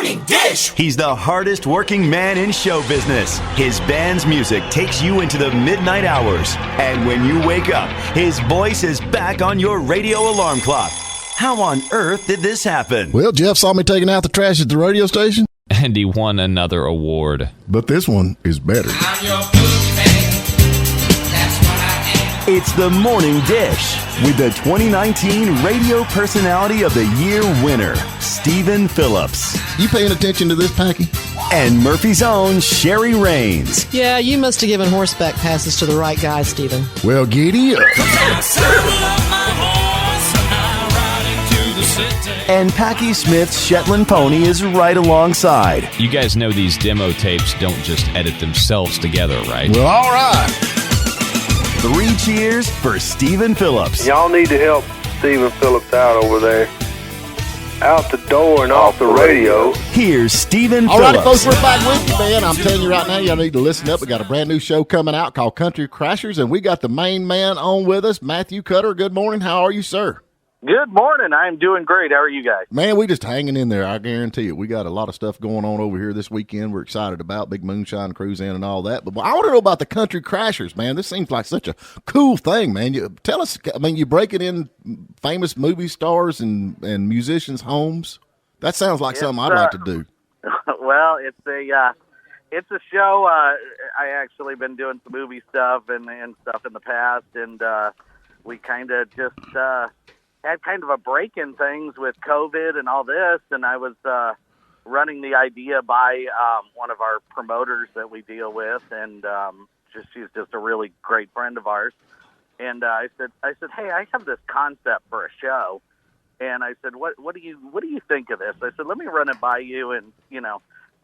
Morning Dish. He's the hardest working man in show business. His band's music takes you into the midnight hours. And when you wake up, his voice is back on your radio alarm clock. How on earth did this happen? Well, Jeff saw me taking out the trash at the radio station. And he won another award. But this one is better. I'm your boogeyman. That's what I am. It's the Morning Dish with the 2019 Radio Personality of the Year winner, Stephen Phillips. You paying attention to this, Packy? And Murphy's own Sherry Raines. Yeah, you must have given horseback passes to the right guy, Stephen. Well, giddy up. And Packy Smith's Shetland pony is right alongside. You guys know these demo tapes don't just edit themselves together, right? Well, all right. 3 cheers for Stephen Phillips. Y'all need to help Stephen Phillips out over there. Out the door and off the radio. Here's Stephen All Phillips. right, folks, we're back with you, man. I'm telling you right now, y'all need to listen up. We got a brand new show coming out called Country Crashers, and we got the main man on with us, Matthew Cutter. Good morning. How are you, sir? Good morning. I'm doing great. How are you guys? Man, we just hanging in there, I guarantee it. We got a lot of stuff going on over here this weekend we're excited about, big moonshine cruise in and all that. But I want to know about the Country Crashers, man. This seems like such a cool thing, man. Tell us, I mean, you break it in famous movie stars and musicians' homes. That sounds like something I'd like to do. Well, it's a show. I actually been doing some movie stuff and stuff in the past, and we kind of just had kind of a break in things with COVID and all this, and I was running the idea by one of our promoters that we deal with, and she's just a really great friend of ours. And I said, hey, I have this concept for a show, and I said, what do you think of this? I said, let me run it by you, and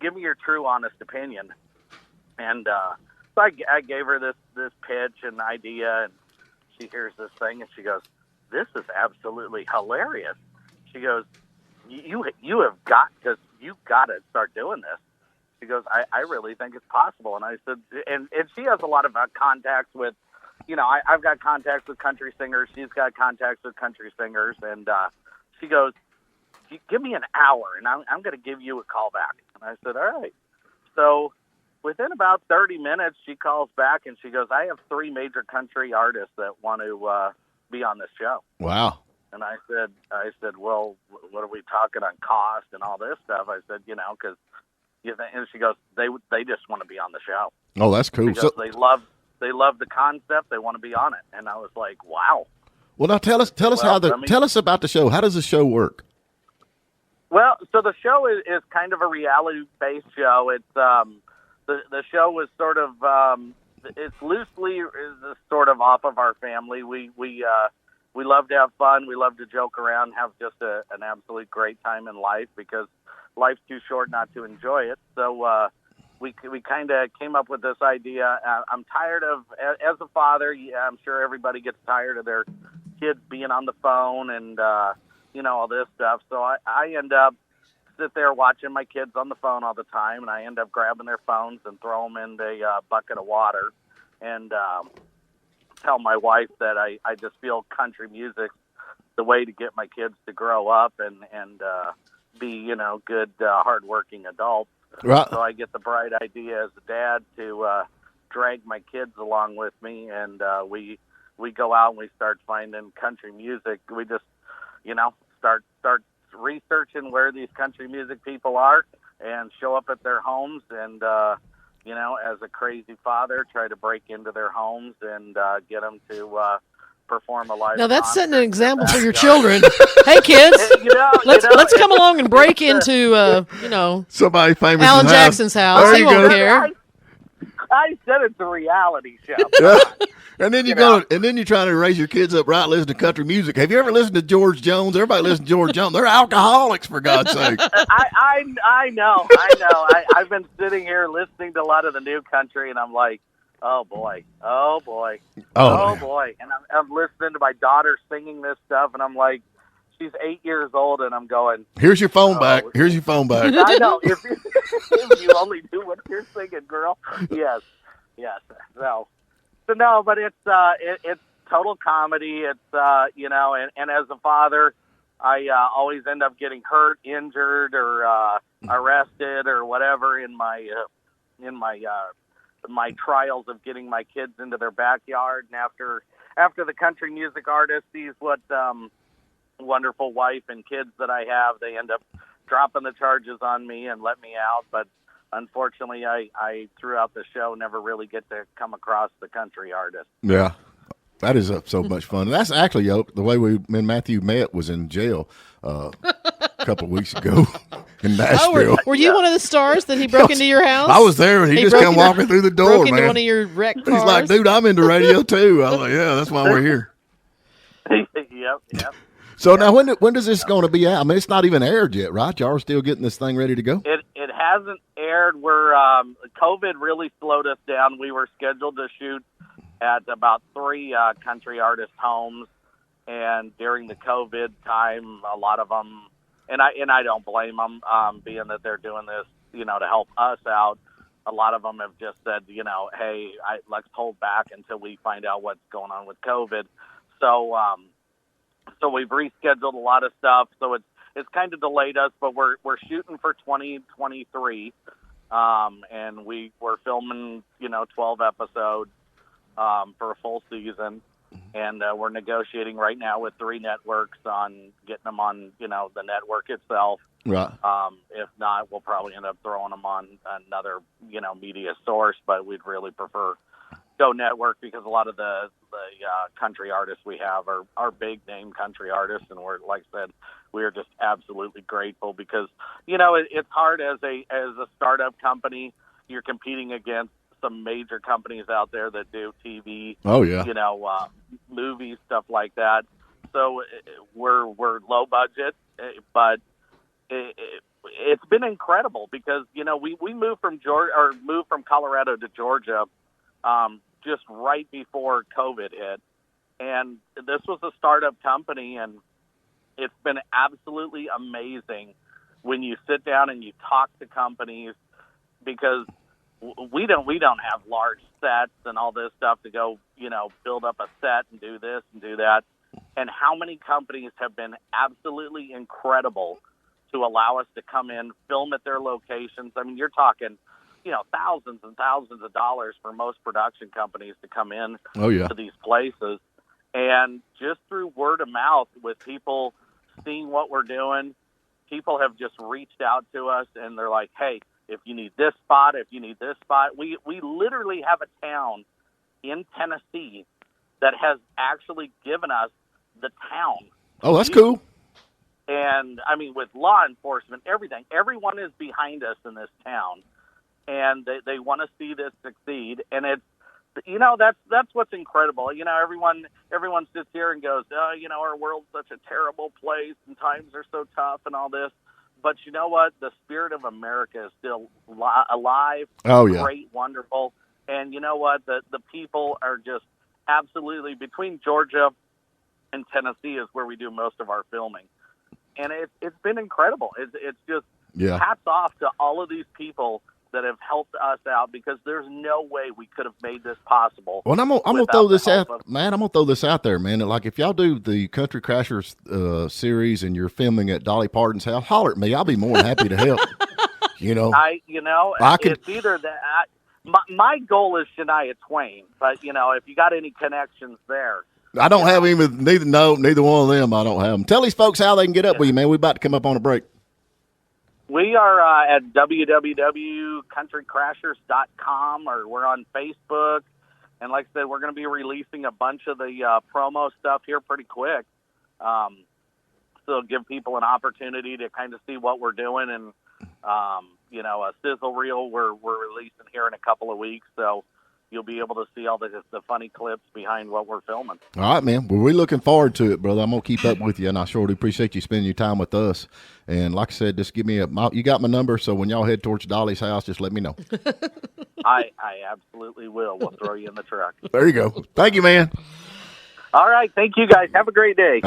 give me your true, honest opinion. And so I gave her this pitch and idea, and she hears this thing, and she goes, "This is absolutely hilarious." She goes, you have got to start doing this. She goes, I really think it's possible. And I said, and she has a lot of contacts with, I've got contacts with country singers. She's got contacts with country singers. And she goes, give me an hour and I'm going to give you a call back. And I said, all right. So within about 30 minutes, she calls back and she goes, I have 3 major country artists that want to be on this show. Wow. And I said, well, what are we talking on cost and all this stuff? I said, because and she goes, they just want to be on the show. Oh, that's cool. Because they love the concept. They want to be on it. And I was like, wow. Well, now tell us tell us about the show. How does the show work? Well, so the show is kind of a reality-based show. It's the show is sort of it's loosely is sort of off of our family. We love to have fun. We love to joke around, have just an absolute great time in life because life's too short not to enjoy it. So we kind of came up with this idea. I'm tired of, as a father, I'm sure everybody gets tired of their kids being on the phone and all this stuff. So I end up sit there watching my kids on the phone all the time, and I end up grabbing their phones and throw them in the bucket of water and tell my wife that I just feel country music's the way to get my kids to grow up and be, good, hardworking adults. Right. So I get the bright idea as a dad to drag my kids along with me, and we go out and we start finding country music. We just, start researching where these country music people are and show up at their homes and, as a crazy father, try to break into their homes and get them to perform a live. Now that's setting an example for your children. Hey, kids, let's come along and break into, somebody famous Alan Jackson's house. He won't care. I said it's a reality show. Yeah. And then you're trying to raise your kids up right, listening to country music. Have you ever listened to George Jones? Everybody listens to George Jones. They're alcoholics, for God's sake. I know. I've been sitting here listening to a lot of the new country, and I'm like, oh boy. And I'm listening to my daughter singing this stuff, and I'm like, she's 8 years old, and I'm going, Here's your phone back. Here's your phone back. I know. If you only do what you're singing, girl. Yes. So no, but it's total comedy. It's and as a father, I always end up getting hurt, injured, or arrested or whatever in my my trials of getting my kids into their backyard. And after the country music artist sees what wonderful wife and kids that I have, they end up dropping the charges on me and let me out. But unfortunately, I throughout the show never really get to come across the country artist. Yeah. That is so much fun. That's actually, the way me and Matthew met was in jail a couple of weeks ago in Nashville. Were you one of the stars that he broke into your house? I was there, and he just came walking through the door, broke man. into one of your wrecked cars. He's like, dude, I'm into radio too. I was like, yeah, that's why we're here. Yep. So now, when is this going to be out? I mean, it's not even aired yet, right? Y'all are still getting this thing ready to go? It hasn't aired. We're COVID really slowed us down. We were scheduled to shoot at about 3 country artist homes, and during the COVID time, a lot of them, and I don't blame them, being that they're doing this, to help us out. A lot of them have just said, hey, let's hold back until we find out what's going on with COVID. So we've rescheduled a lot of stuff. So it's kind of delayed us, but we're shooting for 2023, and we're filming 12 episodes for a full season, and we're negotiating right now with 3 networks on getting them on the network itself. Right. If not, we'll probably end up throwing them on another media source, but we'd really prefer go network because a lot of the country artists we have are big name country artists, and we're, like I said, we're just absolutely grateful because it's hard as a startup company. You're competing against some major companies out there that do TV, movies, stuff like that. So we're low budget, but it's been incredible because we moved from Colorado to Georgia just right before COVID hit, and this was a startup company, and it's been absolutely amazing when you sit down and you talk to companies because we don't have large sets and all this stuff to go, build up a set and do this and do that. And how many companies have been absolutely incredible to allow us to come in, film at their locations. I mean, you're talking, thousands and thousands of dollars for most production companies to come in to these places. And just through word of mouth with people seeing what we're doing, people have just reached out to us and they're like, hey, if you need this spot, we literally have a town in Tennessee that has actually given us the town. Oh, that's cool. And I mean, with law enforcement, everything, everyone is behind us in this town, and they want to see this succeed. And it's, that's what's incredible. Everyone sits here and goes, our world's such a terrible place and times are so tough and all this. But you know what? The spirit of America is still alive. Oh, yeah. Great, wonderful. And you know what? The people are just absolutely, between Georgia and Tennessee is where we do most of our filming. And it's been incredible. It's just hats off to all of these people that have helped us out because there's no way we could have made this possible. Well, I'm gonna throw this out, man. I'm gonna throw this out there, man. Like if y'all do the Country Crashers series and you're filming at Dolly Parton's house, holler at me. I'll be more than happy to help. It's either that. My goal is Shania Twain, but if you got any connections there. I don't have any with neither one of them. I don't have them. Tell these folks how they can get up with you, man. We're about to come up on a break. We are at www.countrycrashers.com, or we're on Facebook. And like I said, we're going to be releasing a bunch of the promo stuff here pretty quick. So give people an opportunity to kind of see what we're doing. And, a sizzle reel we're releasing here in a couple of weeks. So you'll be able to see all the funny clips behind what we're filming. All right, man. Well, we're looking forward to it, brother. I'm going to keep up with you, and I sure do appreciate you spending your time with us. And like I said, just give me you got my number, so when y'all head towards Dolly's house, just let me know. I absolutely will. We'll throw you in the truck. There you go. Thank you, man. All right. Thank you, guys. Have a great day.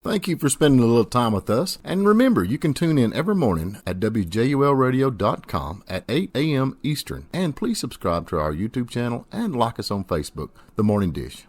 Thank you for spending a little time with us. And remember, you can tune in every morning at WJULradio.com at 8 a.m. Eastern. And please subscribe to our YouTube channel and like us on Facebook, The Morning Dish.